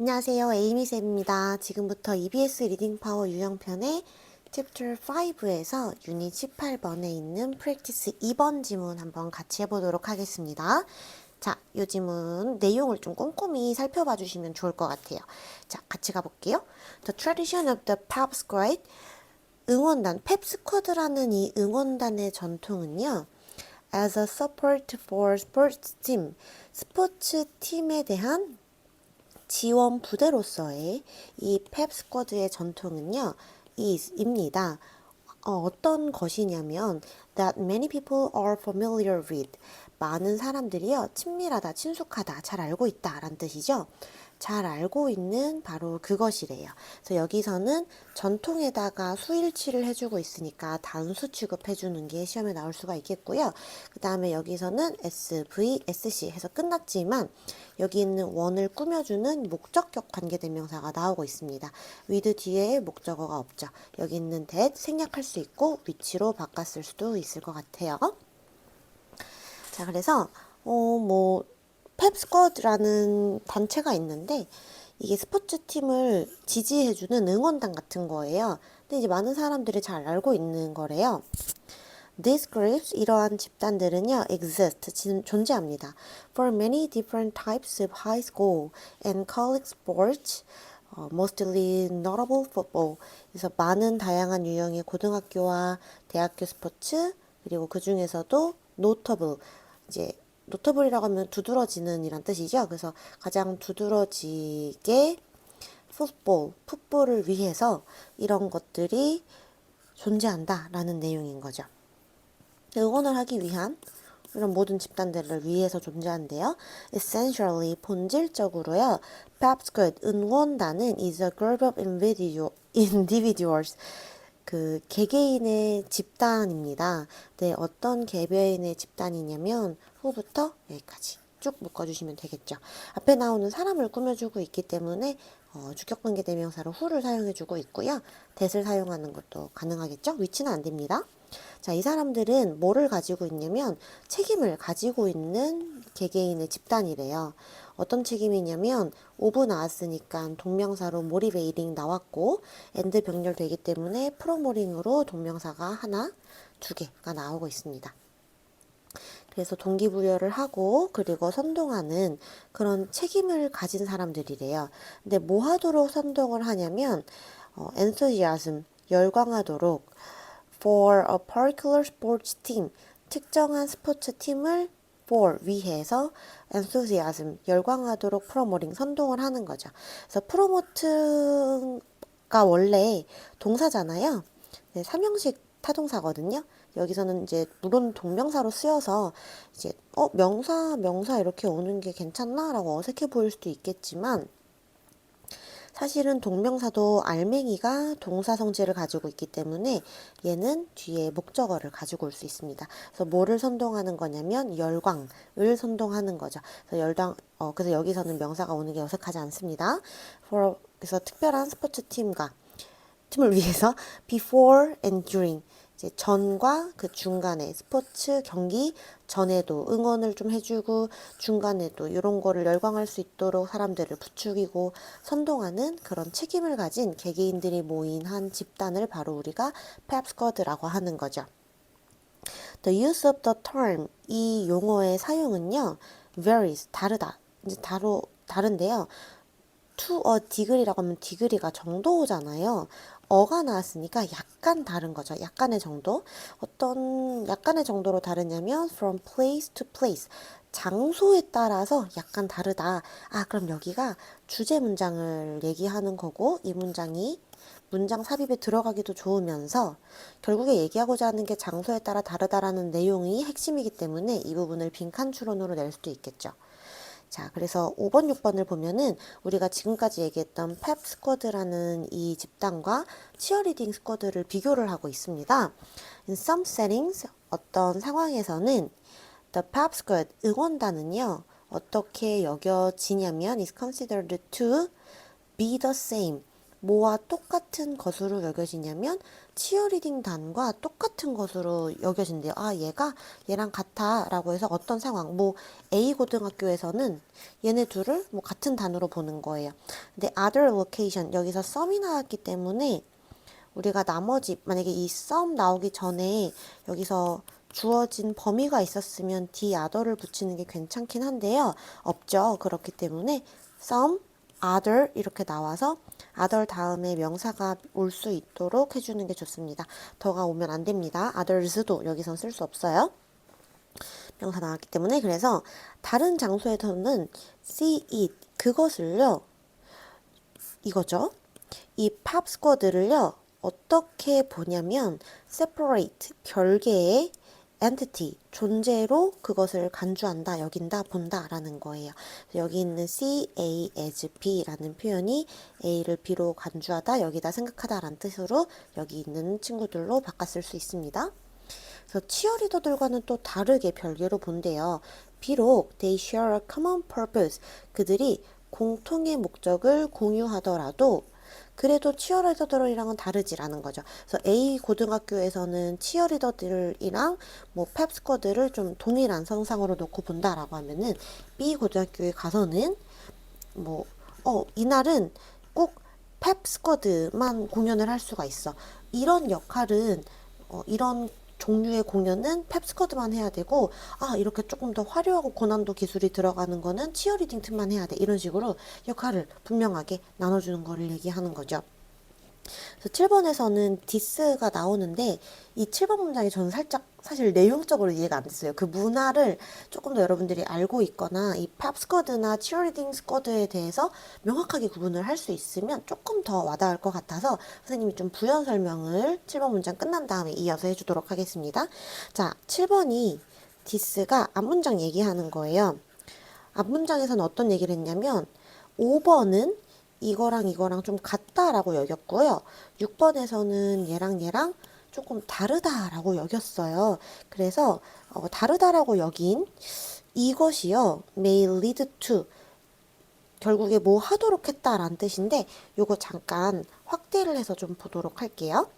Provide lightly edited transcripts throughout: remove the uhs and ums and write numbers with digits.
안녕하세요. 에이미쌤입니다. 지금부터 EBS 리딩 파워 유형편의 챕터 5에서 유닛 18번에 있는 프랙티스 2번 지문 한번 같이 해보도록 하겠습니다. 자, 이 지문 내용을 좀 꼼꼼히 살펴봐 주시면 좋을 것 같아요. 자, 같이 가볼게요. The tradition of the pep squad, 응원단, 펩 스쿼드라는 이 응원단의 전통은요. As a support for sports team, 스포츠 팀에 대한 지원 부대로서의 이 펩 스쿼드의 전통은요, 입니다. 어떤 것이냐면 that many people are familiar with 많은 사람들이요 친밀하다, 친숙하다, 잘 알고 있다 라는 뜻이죠. 잘 알고 있는 바로 그것이래요. 그래서 여기서는 전통에다가 수일치를 해주고 있으니까 단수 취급해주는 게 시험에 나올 수가 있겠고요. 그 다음에 여기서는 SV, SC 해서 끝났지만 여기 있는 원을 꾸며주는 목적격 관계대명사가 나오고 있습니다. with 뒤에 목적어가 없죠. 여기 있는 that 생략할 수 있고 위치로 바꿨을 수도 있을 것 같아요. 자, 그래서 펩스쿼드라는 단체가 있는데 이게 스포츠 팀을 지지해주는 응원단 같은 거예요. 근데 이제 많은 사람들이 잘 알고 있는 거래요. These groups, 이러한 집단들은요, exist, 지금 존재합니다. For many different types of high school and college sports, mostly notable football. 그래서 많은 다양한 유형의 고등학교와 대학교 스포츠, 그리고 그 중에서도 notable, 이제 노터블이라고 하면 두드러지는 이란 뜻이죠. 그래서 가장 두드러지게 풋볼을 위해서 이런 것들이 존재한다라는 내용인 거죠. 응원을 하기 위한 이런 모든 집단들을 위해서 존재한대요. Essentially, 본질적으로요. Pepsquad, 응원단은 is a group of individuals. 그 개개인의 집단입니다. 네, 어떤 개개인의 집단이냐면 후부터 여기까지 쭉 묶어주시면 되겠죠. 앞에 나오는 사람을 꾸며주고 있기 때문에 주격관계 대명사로 who를 사용해주고 있고요. that을 사용하는 것도 가능하겠죠. 위치는 안 됩니다. 자, 이 사람들은 뭐를 가지고 있냐면 책임을 가지고 있는 개개인의 집단이래요. 어떤 책임이냐면 오브 나왔으니까 동명사로 모리베이링 나왔고 엔드 병렬되기 때문에 프로모링으로 동명사가 하나, 두 개가 나오고 있습니다. 그래서 동기부여를 하고 그리고 선동하는 그런 책임을 가진 사람들이래요. 근데 뭐 하도록 선동을 하냐면 enthusiasm, 열광하도록 for a particular sports team, 특정한 스포츠 팀을 for 위해서 enthusiasm 열광하도록 promoting 선동을 하는 거죠. 그래서 promote가 원래 동사잖아요. 네, 삼형식 타동사거든요. 여기서는 이제 물론 동명사로 쓰여서 이제 명사 이렇게 오는 게 괜찮나라고 어색해 보일 수도 있겠지만 사실은 동명사도 알맹이가 동사 성질을 가지고 있기 때문에 얘는 뒤에 목적어를 가지고 올 수 있습니다. 그래서 뭐를 선동하는 거냐면 열광을 선동하는 거죠. 그래서 여기서는 명사가 오는 게 어색하지 않습니다. 그래서 특별한 스포츠 팀을 위해서 before and during 이제 전과 그 중간에 스포츠 경기 전에도 응원을 좀 해주고 중간에도 이런 거를 열광할 수 있도록 사람들을 부추기고 선동하는 그런 책임을 가진 개개인들이 모인 한 집단을 바로 우리가 pep squad라고 하는 거죠. The use of the term 이 용어의 사용은요 varies 다르다 이제 다른데요. to a degree라고 하면 degree가 정도잖아요. 어가 나왔으니까 약간 다른 거죠. 약간의 정도. 어떤 약간의 정도로 다르냐면 from place to place. 장소에 따라서 약간 다르다. 아, 그럼 여기가 주제 문장을 얘기하는 거고 이 문장이 문장 삽입에 들어가기도 좋으면서 결국에 얘기하고자 하는 게 장소에 따라 다르다라는 내용이 핵심이기 때문에 이 부분을 빈칸 추론으로 낼 수도 있겠죠. 자, 그래서 5번, 6번을 보면은 우리가 지금까지 얘기했던 펩 스쿼드라는 이 집단과 치어리딩 스쿼드를 비교를 하고 있습니다. In some settings, 어떤 상황에서는 the pep squad, 응원단은요, 어떻게 여겨지냐면 is considered to be the same, 뭐와 똑같은 것으로 여겨지냐면 치어리딩 단과 똑같은 것으로 여겨진대요. 아, 얘랑 같아 라고 해서 어떤 상황, 뭐 A 고등학교에서는 얘네 둘을 뭐 같은 단으로 보는 거예요. 근데 other location, 여기서 썸이 나왔기 때문에 우리가 나머지, 만약에 이 썸 나오기 전에 여기서 주어진 범위가 있었으면 the other를 붙이는 게 괜찮긴 한데요. 없죠. 그렇기 때문에 some, other 이렇게 나와서 other 다음에 명사가 올 수 있도록 해주는 게 좋습니다. 더가 오면 안 됩니다. others도 여기선 쓸 수 없어요. 명사 나왔기 때문에. 그래서 다른 장소에서는 see it, 그것을요, 이거죠. 이 팝 스쿼드를요, 어떻게 보냐면 separate, 별개의 entity, 존재로 그것을 간주한다, 여긴다, 본다 라는 거예요. 여기 있는 see A as B 라는 표현이 A를 B로 간주하다, 여기다 생각하다 라는 뜻으로 여기 있는 친구들로 바꿨을 수 있습니다. 그래서 치어리더들과는 또 다르게 별개로 본대요. 비록 they share a common purpose, 그들이 공통의 목적을 공유하더라도 그래도 치어리더들이랑은 다르지라는 거죠. 그래서 A 고등학교에서는 치어리더들이랑 뭐 펩스쿼드를 좀 동일한 성상으로 놓고 본다라고 하면은 B 고등학교에 가서는 뭐 이날은 꼭 펩스쿼드만 공연을 할 수가 있어. 이런 역할은 이런 종류의 공연은 펩스쿼드만 해야 되고, 아, 이렇게 조금 더 화려하고 고난도 기술이 들어가는 거는 치어리딩 팀만 해야 돼. 이런 식으로 역할을 분명하게 나눠주는 거를 얘기하는 거죠. 그래서 7번에서는 디스가 나오는데 이 7번 문장이 저는 살짝 사실 내용적으로 이해가 안 됐어요. 그 문화를 조금 더 여러분들이 알고 있거나 이 팝 스쿼드나 치어리딩 스쿼드에 대해서 명확하게 구분을 할 수 있으면 조금 더 와닿을 것 같아서 선생님이 좀 부연 설명을 7번 문장 끝난 다음에 이어서 해주도록 하겠습니다. 자, 7번이 디스가 앞문장 얘기하는 거예요. 앞문장에서는 어떤 얘기를 했냐면 5번은 이거랑 좀 같다라고 여겼고요. 6번에서는 얘랑 조금 다르다라고 여겼어요. 그래서 다르다라고 여긴 이것이요, may lead to, 결국에 뭐 하도록 했다라는 뜻인데 요거 잠깐 확대를 해서 좀 보도록 할게요.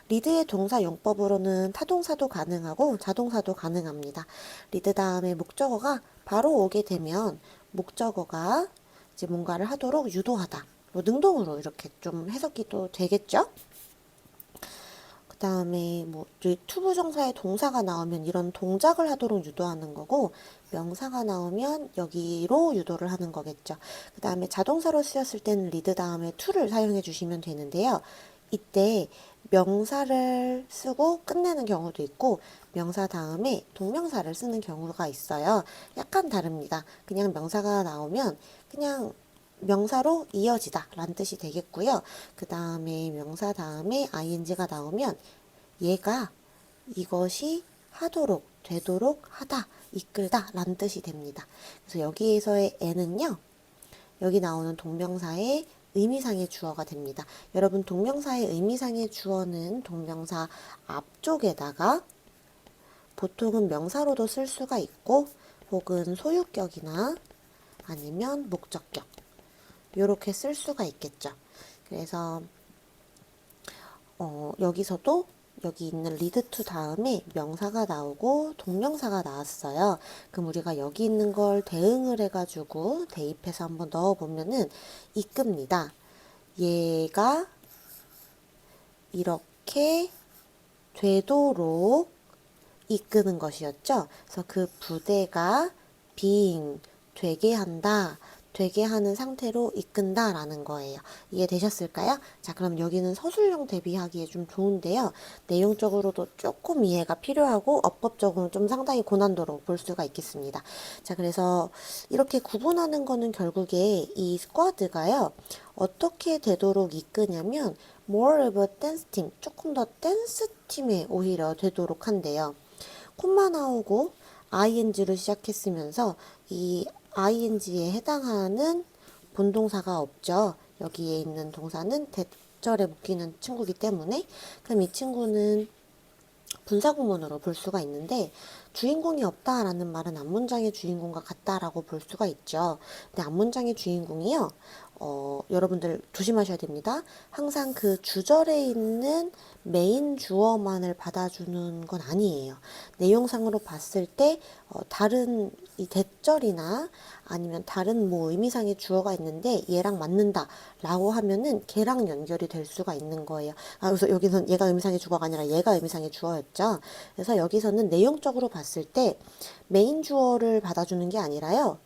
리드의 동사 용법으로는 타동사도 가능하고 자동사도 가능합니다. 리드 다음에 목적어가 바로 오게 되면 목적어가 이제 뭔가를 하도록 유도하다, 뭐 능동으로 이렇게 좀 해석이 또 되겠죠? 그 다음에 뭐 투부정사의 동사가 나오면 이런 동작을 하도록 유도하는 거고, 명사가 나오면 여기로 유도를 하는 거겠죠. 그 다음에 자동사로 쓰였을 때는 리드 다음에 to를 사용해 주시면 되는데요. 이때 명사를 쓰고 끝내는 경우도 있고 명사 다음에 동명사를 쓰는 경우가 있어요. 약간 다릅니다. 그냥 명사가 나오면 그냥 명사로 이어지다 라는 뜻이 되겠고요. 그 다음에 명사 다음에 ing가 나오면 얘가 이것이 하도록, 되도록 하다, 이끌다 라는 뜻이 됩니다. 그래서 여기에서의 n은요, 여기 나오는 동명사의 의미상의 주어가 됩니다. 여러분, 동명사의 의미상의 주어는 동명사 앞쪽에다가 보통은 명사로도 쓸 수가 있고 혹은 소유격이나 아니면 목적격 이렇게 쓸 수가 있겠죠. 그래서 여기서도 여기 있는 lead to 다음에 명사가 나오고 동명사가 나왔어요. 그럼 우리가 여기 있는 걸 대응을 해가지고 대입해서 한번 넣어보면은 이끕니다. 얘가 이렇게 되도록 이끄는 것이었죠. 그래서 그 부대가 being, 되게 한다, 되게 하는 상태로 이끈다 라는 거예요. 이해되셨을까요? 자, 그럼 여기는 서술형 대비하기에 좀 좋은데요. 내용적으로도 조금 이해가 필요하고 어법적으로는 좀 상당히 고난도로 볼 수가 있겠습니다. 자, 그래서 이렇게 구분하는 거는 결국에 이 스쿼드가요, 어떻게 되도록 이끄냐면 more of a dance team, 조금 더 댄스 팀에 오히려 되도록 한대요. 콤마 나오고 ing로 시작했으면서 이 ing에 해당하는 본동사가 없죠. 여기에 있는 동사는 대절에 묶이는 친구이기 때문에, 그럼 이 친구는 분사구문으로 볼 수가 있는데 주인공이 없다라는 말은 앞문장의 주인공과 같다라고 볼 수가 있죠. 근데 앞문장의 주인공이요, 여러분들 조심하셔야 됩니다. 항상 그 주절에 있는 메인 주어만을 받아주는 건 아니에요. 내용상으로 봤을 때 다른 이 대절이나 아니면 다른 뭐 의미상의 주어가 있는데 얘랑 맞는다 라고 하면은 걔랑 연결이 될 수가 있는 거예요. 그래서 여기서는 얘가 의미상의 주어가 아니라 얘가 의미상의 주어였죠. 그래서 여기서는 내용적으로 봤을 때 메인 주어를 받아주는 게 아니라요.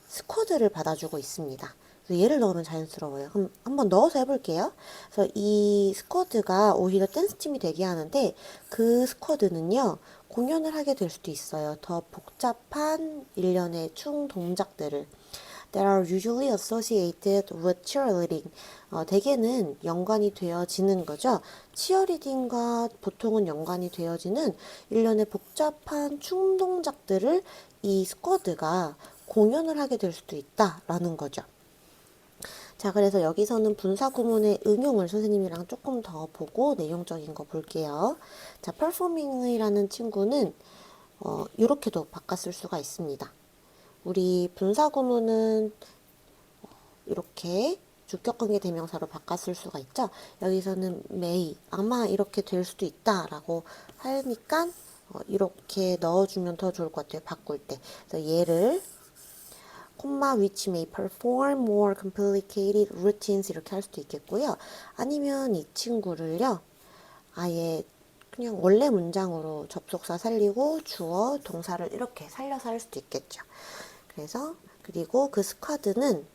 스쿼드를 받아주고 있습니다. 그래서 얘를 넣으면 자연스러워요. 그럼 한번 넣어서 해볼게요. 그래서 이 스쿼드가 오히려 댄스팀이 되게 하는데 그 스쿼드는요. 공연을 하게 될 수도 있어요. 더 복잡한 일련의 춤 동작들을 that are usually associated with cheerleading. 대개는 연관이 되어지는 거죠. 치어리딩과 보통은 연관이 되어지는 일련의 복잡한 춤 동작들을 이 스쿼드가 공연을 하게 될 수도 있다라는 거죠. 자, 그래서 여기서는 분사 구문의 응용을 선생님이랑 조금 더 보고 내용적인 거 볼게요. 자, performing이라는 친구는 이렇게도 바꿨을 수가 있습니다. 우리 분사 구문은 이렇게 주격관계 대명사로 바꿨을 수가 있죠. 여기서는 may, 아마 이렇게 될 수도 있다라고 하니까 이렇게 넣어주면 더 좋을 것 같아요. 바꿀 때. 그래서 얘를 콤마 which may perform more complicated routines 이렇게 할 수도 있겠고요. 아니면 이 친구를요. 아예 그냥 원래 문장으로 접속사 살리고 주어, 동사를 이렇게 살려서 할 수도 있겠죠. 그래서 그리고 그 스쿼드는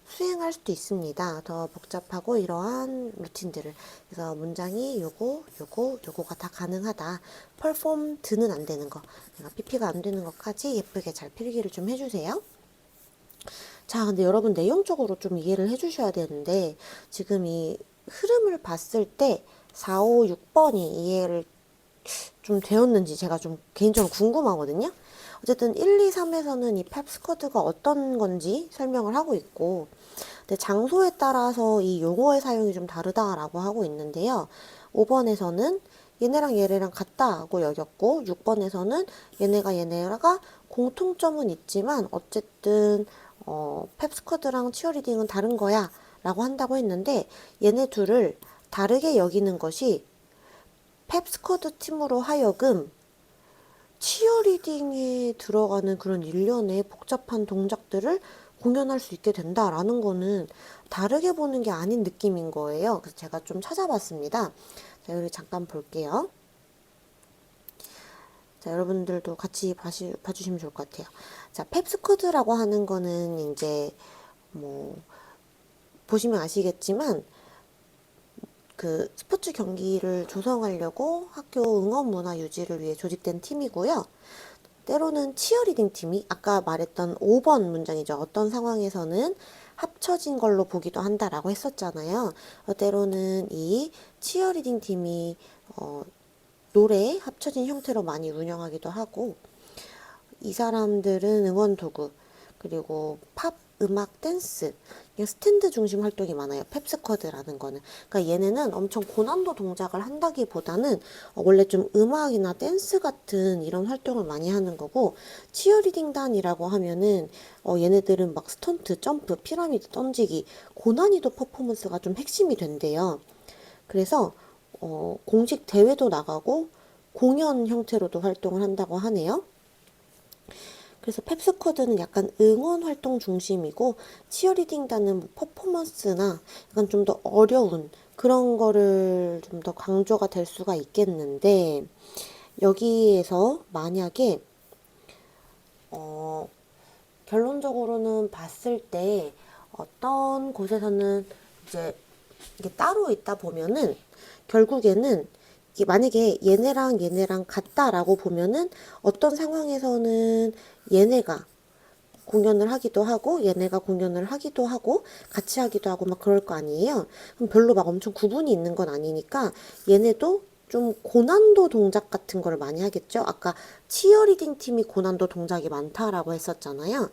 수행할 수도 있습니다. 더 복잡하고 이러한 루틴들을. 그래서 문장이 요거가 다 가능하다. performed는 안 되는 거. pp가 안 되는 것까지 예쁘게 잘 필기를 좀 해주세요. 자, 근데 여러분 내용적으로 좀 이해를 해주셔야 되는데 지금 이 흐름을 봤을 때 4, 5, 6번이 이해를 좀 되었는지 제가 좀 개인적으로 궁금하거든요. 어쨌든 1, 2, 3에서는 이 펩스쿼드가 어떤 건지 설명을 하고 있고 근데 장소에 따라서 이 용어의 사용이 좀 다르다라고 하고 있는데요. 5번에서는 얘네랑 얘네랑 같다고 여겼고 6번에서는 얘네가 공통점은 있지만 어쨌든 펩스쿼드랑 치어리딩은 다른 거야 라고 한다고 했는데 얘네 둘을 다르게 여기는 것이 펩스쿼드 팀으로 하여금 치어리딩에 들어가는 그런 일련의 복잡한 동작들을 공연할 수 있게 된다라는 거는 다르게 보는 게 아닌 느낌인 거예요. 그래서 제가 좀 찾아봤습니다. 자, 여기 잠깐 볼게요. 자, 여러분들도 같이 봐주시면 좋을 것 같아요. 자, 펩스쿼드라고 하는 거는 이제 뭐 보시면 아시겠지만 그 스포츠 경기를 조성하려고 학교 응원 문화 유지를 위해 조직된 팀이고요. 때로는 치어리딩 팀이 아까 말했던 5번 문장이죠. 어떤 상황에서는 합쳐진 걸로 보기도 한다라고 했었잖아요. 때로는 이 치어리딩 팀이 노래 합쳐진 형태로 많이 운영하기도 하고 이 사람들은 응원 도구 그리고 팝, 음악, 댄스 그냥 스탠드 중심 활동이 많아요. 펩스쿼드라는 거는. 그러니까 얘네는 엄청 고난도 동작을 한다기보다는 원래 좀 음악이나 댄스 같은 이런 활동을 많이 하는 거고 치어리딩단이라고 하면은 얘네들은 막 스턴트, 점프, 피라미드 던지기 고난이도 퍼포먼스가 좀 핵심이 된대요. 그래서 공식 대회도 나가고 공연 형태로도 활동을 한다고 하네요. 그래서 펩스쿼드는 약간 응원 활동 중심이고 치어리딩단은 뭐 퍼포먼스나 약간 좀 더 어려운 그런 거를 좀 더 강조가 될 수가 있겠는데 여기에서 만약에 결론적으로는 봤을 때 어떤 곳에서는 이제 이게 따로 있다 보면은 결국에는 이게 만약에 얘네랑 같다라고 보면은 어떤 상황에서는 얘네가 공연을 하기도 하고 얘네가 공연을 하기도 하고 같이 하기도 하고 막 그럴 거 아니에요. 그럼 별로 막 엄청 구분이 있는 건 아니니까 얘네도 좀 고난도 동작 같은 걸 많이 하겠죠. 아까 치어리딩 팀이 고난도 동작이 많다라고 했었잖아요.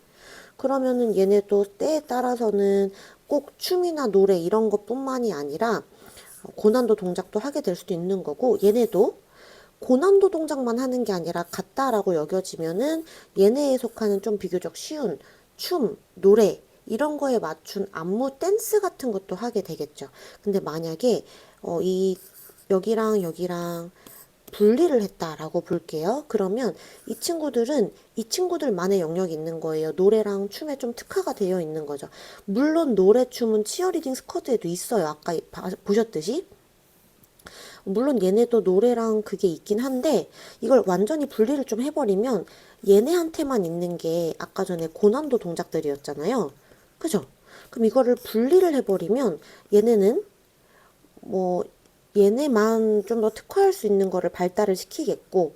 그러면은 얘네도 때에 따라서는 꼭 춤이나 노래 이런 것뿐만이 아니라 고난도 동작도 하게 될 수도 있는 거고 얘네도 고난도 동작만 하는 게 아니라 같다라고 여겨지면은 얘네에 속하는 좀 비교적 쉬운 춤, 노래 이런 거에 맞춘 안무 댄스 같은 것도 하게 되겠죠. 근데 만약에 이 여기랑 여기랑 분리를 했다라고 볼게요. 그러면 이 친구들만의 영역이 있는 거예요. 노래랑 춤에 좀 특화가 되어 있는 거죠. 물론 노래, 춤은 치어리딩 스쿼드에도 있어요. 아까 보셨듯이. 물론 얘네도 노래랑 그게 있긴 한데 이걸 완전히 분리를 좀 해버리면 얘네한테만 있는 게 아까 전에 고난도 동작들이었잖아요. 그죠? 그럼 이거를 분리를 해버리면 얘네는 뭐 얘네만 좀 더 특화할 수 있는 거를 발달을 시키겠고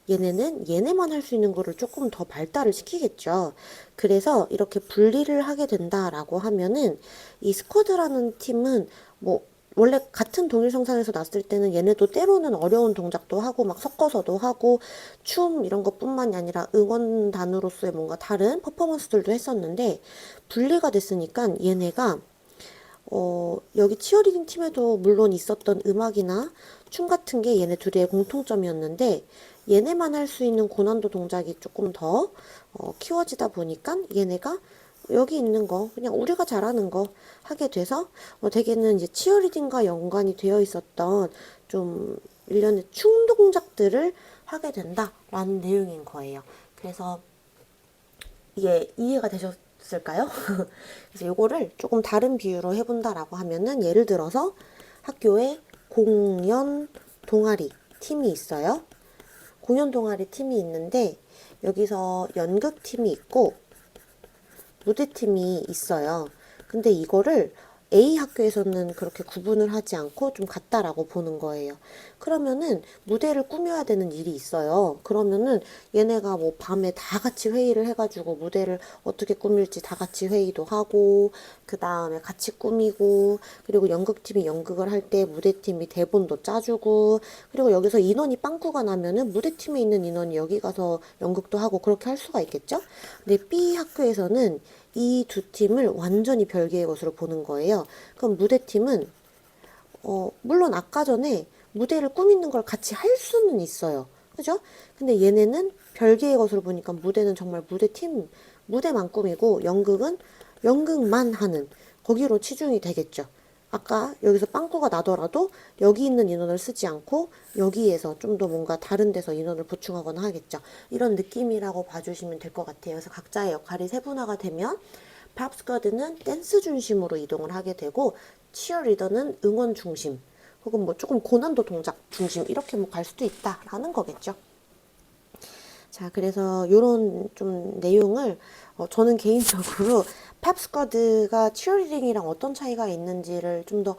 얘네는 얘네만 할 수 있는 거를 조금 더 발달을 시키겠죠. 그래서 이렇게 분리를 하게 된다라고 하면은 이 스쿼드라는 팀은 뭐 원래 같은 동일 성상에서 났을 때는 얘네도 때로는 어려운 동작도 하고 막 섞어서도 하고 춤 이런 것뿐만이 아니라 응원단으로서의 뭔가 다른 퍼포먼스들도 했었는데 분리가 됐으니까 얘네가 여기 치어리딩 팀에도 물론 있었던 음악이나 춤 같은 게 얘네 둘의 공통점이었는데 얘네만 할 수 있는 고난도 동작이 조금 더 키워지다 보니까 얘네가 여기 있는 거 그냥 우리가 잘하는 거 하게 돼서 대개는 이제 치어리딩과 연관이 되어 있었던 좀 일련의 춤 동작들을 하게 된다라는 내용인 거예요. 그래서 이게 이해가 되셨을까요? 그래서 요거를 조금 다른 비유로 해본다라고 하면은 예를 들어서 학교에 공연 동아리 팀이 있어요. 공연 동아리 팀이 있는데 여기서 연극팀이 있고 무대팀이 있어요. 근데 이거를 A 학교에서는 그렇게 구분을 하지 않고 좀 같다라고 보는 거예요. 그러면은 무대를 꾸며야 되는 일이 있어요. 그러면은 얘네가 뭐 밤에 다 같이 회의를 해가지고 무대를 어떻게 꾸밀지 다 같이 회의도 하고 그 다음에 같이 꾸미고 그리고 연극팀이 연극을 할 때 무대팀이 대본도 짜주고 그리고 여기서 인원이 빵꾸가 나면은 무대팀에 있는 인원이 여기 가서 연극도 하고 그렇게 할 수가 있겠죠? 근데 B 학교에서는 이 두 팀을 완전히 별개의 것으로 보는 거예요. 그럼 무대팀은 물론 아까 전에 무대를 꾸미는 걸 같이 할 수는 있어요. 그죠? 근데 얘네는 별개의 것으로 보니까 무대는 정말 무대팀, 무대만 꾸미고 연극은 연극만 하는 거기로 치중이 되겠죠. 아까 여기서 빵꾸가 나더라도 여기 있는 인원을 쓰지 않고 여기에서 좀 더 뭔가 다른 데서 인원을 보충하거나 하겠죠. 이런 느낌이라고 봐주시면 될 것 같아요. 그래서 각자의 역할이 세분화가 되면 팝스쿼드는 댄스 중심으로 이동을 하게 되고 치어리더는 응원 중심 혹은 뭐 조금 고난도 동작 중심 이렇게 뭐 갈 수도 있다라는 거겠죠. 자, 그래서 요런 좀 내용을 저는 개인적으로 팝스쿼드가 치어리딩이랑 어떤 차이가 있는지를 좀 더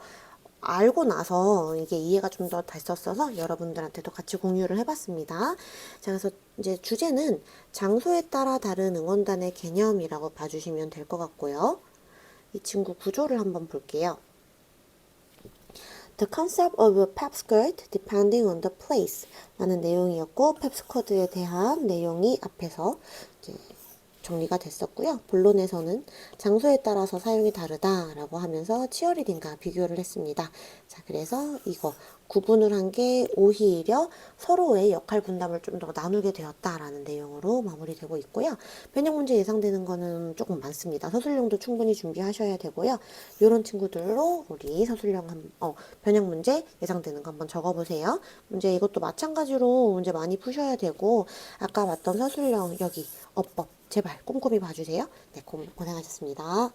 알고 나서 이게 이해가 좀 더 됐었어서 여러분들한테도 같이 공유를 해봤습니다. 자, 그래서 이제 주제는 장소에 따라 다른 응원단의 개념이라고 봐주시면 될 것 같고요. 이 친구 구조를 한번 볼게요. The concept of a pep skirt depending on the place 라는 내용이었고 펩 스쿼드에 대한 내용이 앞에서 이제 정리가 됐었고요. 본론에서는 장소에 따라서 사용이 다르다라고 하면서 치어리딩과 비교를 했습니다. 자, 그래서 이거 구분을 한 게 오히려 서로의 역할 분담을 좀 더 나누게 되었다라는 내용으로 마무리되고 있고요. 변형 문제 예상되는 거는 조금 많습니다. 서술형도 충분히 준비하셔야 되고요. 이런 친구들로 우리 변형 문제 예상되는 거 한번 적어보세요. 문제 이것도 마찬가지로 문제 많이 푸셔야 되고 아까 봤던 서술형 여기 어법 제발 꼼꼼히 봐주세요. 네, 고생하셨습니다.